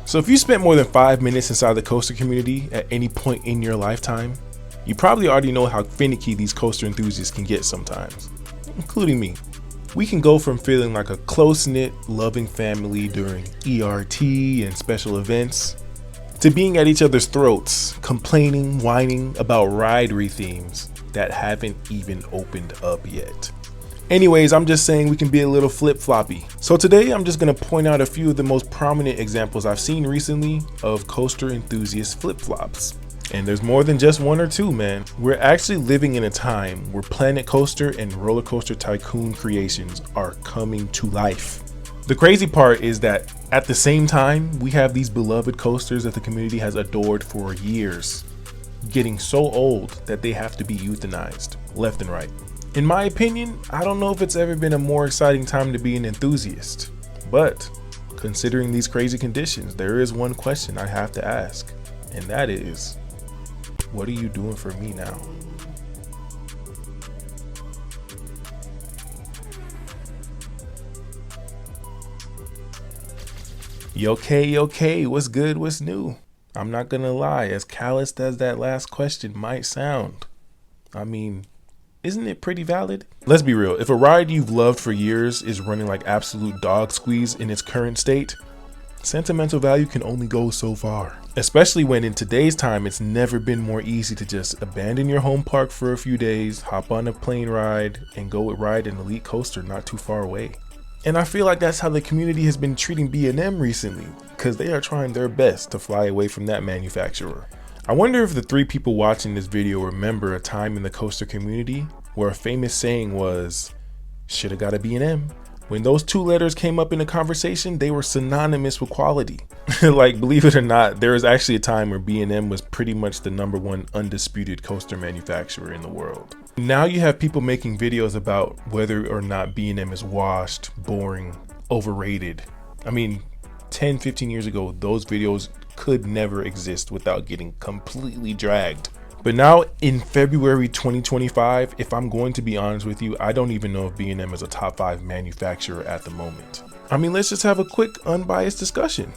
So if you spent more than 5 minutes inside the coaster community at any point in your lifetime, you probably already know how finicky these coaster enthusiasts can get sometimes, including me. We can go from feeling like a close-knit, loving family during ERT and special events, to being at each other's throats, complaining, whining about ride re-themes that haven't even opened up yet. Anyways, I'm just saying we can be a little flip-floppy. So today I'm just gonna point out a few of the most prominent examples I've seen recently of coaster enthusiast flip-flops. And there's more than just one or two, man. We're actually living in a time where Planet Coaster and Roller Coaster Tycoon creations are coming to life. The crazy part is that at the same time, we have these beloved coasters that the community has adored for years, getting so old that they have to be euthanized left and right. In my opinion, I don't know if it's ever been a more exciting time to be an enthusiast, but considering these crazy conditions, there is one question I have to ask, and that is, what are you doing for me now? Okay, what's good, what's new? I'm not gonna lie, as calloused as that last question might sound, I mean, isn't it pretty valid? Let's be real, if a ride you've loved for years is running like absolute dog squeeze in its current state, sentimental value can only go so far. Especially when in today's time, it's never been more easy to just abandon your home park for a few days, hop on a plane ride, and go ride an elite coaster not too far away. And I feel like that's how the community has been treating B&M recently, because they are trying their best to fly away from that manufacturer. I wonder if the 3 people watching this video remember a time in the coaster community where a famous saying was, "Shoulda got a B&M." When those 2 letters came up in a conversation, they were synonymous with quality. Like, believe it or not, there was actually a time where B&M was pretty much the #1 undisputed coaster manufacturer in the world. Now you have people making videos about whether or not B&M is washed, boring, overrated. I mean, 10, 15 years ago, those videos could never exist without getting completely dragged. But now in February 2025, if I'm going to be honest with you, I don't even know if B&M is a top 5 manufacturer at the moment. I mean, let's just have a quick unbiased discussion.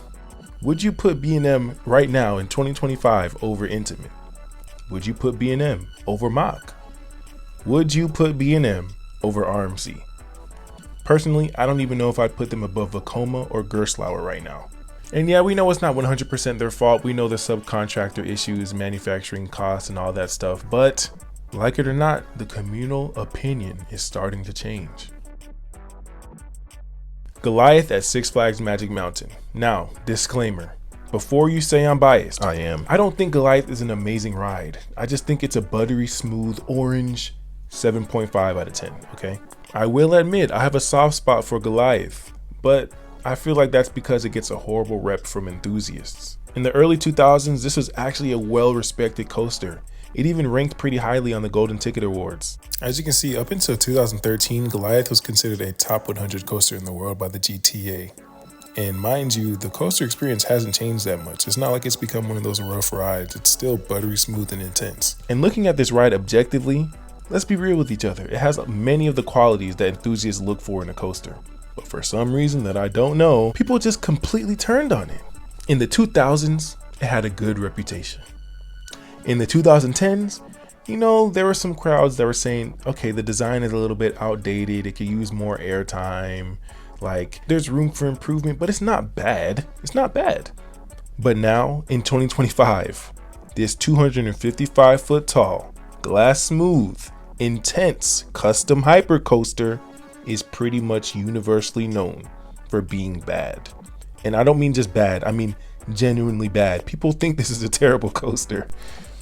Would you put B&M right now in 2025 over Intimate? Would you put B&M over Mach? Would you put B&M over RMC? Personally, I don't even know if I'd put them above Vekoma or Gerstlauer right now. And yeah, we know it's not 100% their fault. We know the subcontractor issues, manufacturing costs, and all that stuff. But like it or not, the communal opinion is starting to change. Goliath at Six Flags Magic Mountain. Now, disclaimer. Before you say I'm biased, I am. I don't think Goliath is an amazing ride. I just think it's a buttery smooth orange 7.5 out of 10, okay? I will admit I have a soft spot for Goliath, but I feel like that's because it gets a horrible rep from enthusiasts. In the early 2000s, this was actually a well-respected coaster. It even ranked pretty highly on the Golden Ticket Awards. As you can see, up until 2013, Goliath was considered a top 100 coaster in the world by the GTA. And mind you, the coaster experience hasn't changed that much. It's not like it's become one of those rough rides. It's still buttery smooth and intense. And looking at this ride objectively, let's be real with each other. It has many of the qualities that enthusiasts look for in a coaster. But for some reason that I don't know, people just completely turned on it. In the 2000s, it had a good reputation. In the 2010s, you know, there were some crowds that were saying, okay, the design is a little bit outdated. It could use more airtime. Like, there's room for improvement, but it's not bad. It's not bad. But now in 2025, this 255 foot tall, glass smooth, intense custom hyper coaster is pretty much universally known for being bad. And I don't mean just bad, I mean genuinely bad. People think this is a terrible coaster.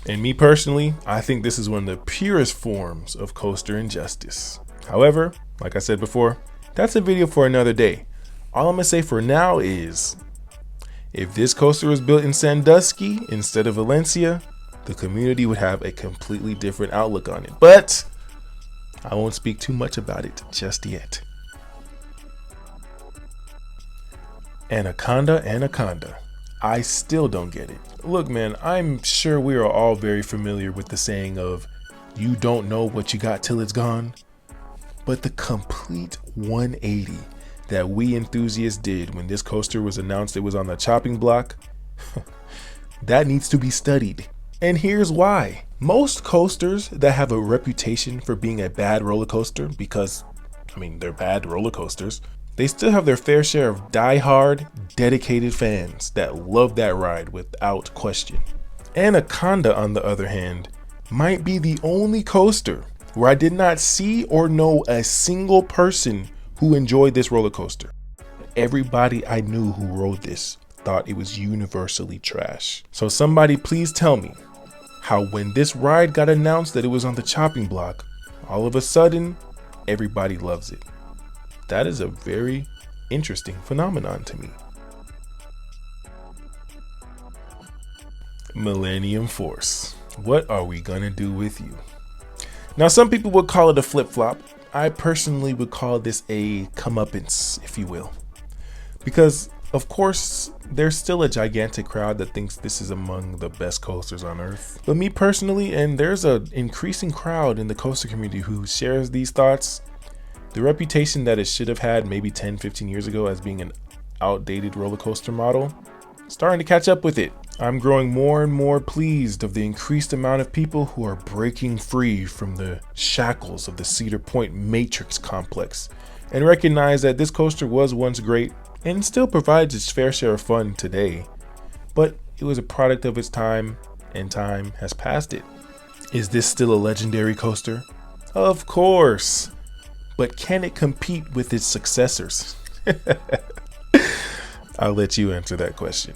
And me personally, I think this is one of the purest forms of coaster injustice. However, like I said before, that's a video for another day. All I'm gonna say for now is, if this coaster was built in Sandusky instead of Valencia, the community would have a completely different outlook on it. But I won't speak too much about it just yet. Anaconda. I still don't get it. Look, man, I'm sure we are all very familiar with the saying of, you don't know what you got till it's gone. But the complete 180 that we enthusiasts did when this coaster was announced it was on the chopping block, that needs to be studied. And here's why. Most coasters that have a reputation for being a bad roller coaster, because, they're bad roller coasters, they still have their fair share of die-hard, dedicated fans that love that ride without question. Anaconda, on the other hand, might be the only coaster where I did not see or know a single person who enjoyed this roller coaster. Everybody I knew who rode this thought it was universally trash. So somebody please tell me how when this ride got announced that it was on the chopping block, all of a sudden, everybody loves it. That is a very interesting phenomenon to me. Millennium Force. What are we gonna do with you? Now, some people would call it a flip-flop. I personally would call this a comeuppance, if you will. Because, of course, there's still a gigantic crowd that thinks this is among the best coasters on earth. But me personally, and there's an increasing crowd in the coaster community who shares these thoughts, the reputation that it should have had maybe 10, 15 years ago as being an outdated roller coaster model, starting to catch up with it. I'm growing more and more pleased of the increased amount of people who are breaking free from the shackles of the Cedar Point Matrix complex and recognize that this coaster was once great and still provides its fair share of fun today, but it was a product of its time and time has passed it. Is this still a legendary coaster? Of course, but can it compete with its successors? I'll let you answer that question.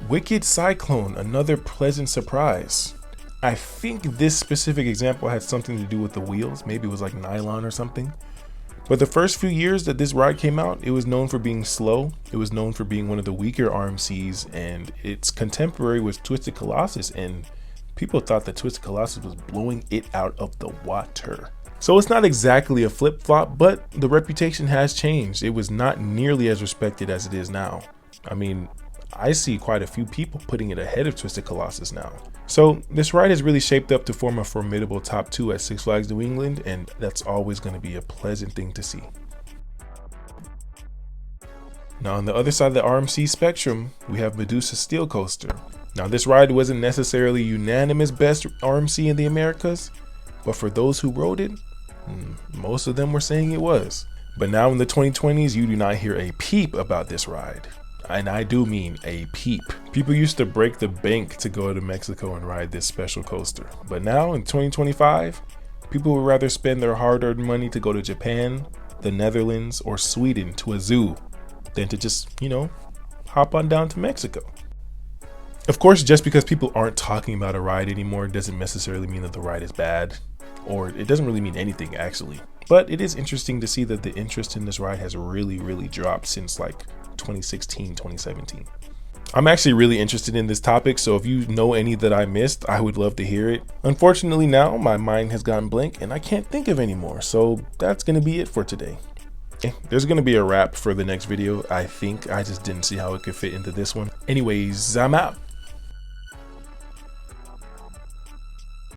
Wicked Cyclone, another pleasant surprise. I think this specific example had something to do with the wheels. Maybe it was like nylon or something. But the first few years that this ride came out, it was known for being slow. It was known for being one of the weaker RMCs, and its contemporary was Twisted Colossus, and people thought that Twisted Colossus was blowing it out of the water. So it's not exactly a flip-flop, but the reputation has changed. It was not nearly as respected as it is now. I see quite a few people putting it ahead of Twisted Colossus now. So this ride has really shaped up to form a formidable top 2 at Six Flags New England, and that's always going to be a pleasant thing to see. Now on the other side of the RMC spectrum, we have Medusa Steel Coaster. Now this ride wasn't necessarily unanimous best RMC in the Americas, but for those who rode it, most of them were saying it was. But now in the 2020s, you do not hear a peep about this ride. And I do mean a peep. People used to break the bank to go to Mexico and ride this special coaster. But now in 2025, people would rather spend their hard-earned money to go to Japan, the Netherlands, or Sweden to a zoo than to just, hop on down to Mexico. Of course, just because people aren't talking about a ride anymore doesn't necessarily mean that the ride is bad, or it doesn't really mean anything actually. But it is interesting to see that the interest in this ride has really dropped since 2016, 2017. I'm actually really interested in this topic, so if you know any that I missed, I would love to hear it. Unfortunately now, my mind has gone blank and I can't think of any more, so that's gonna be it for today. There's gonna be a wrap for the next video, I think. I just didn't see how it could fit into this one. Anyways, I'm out.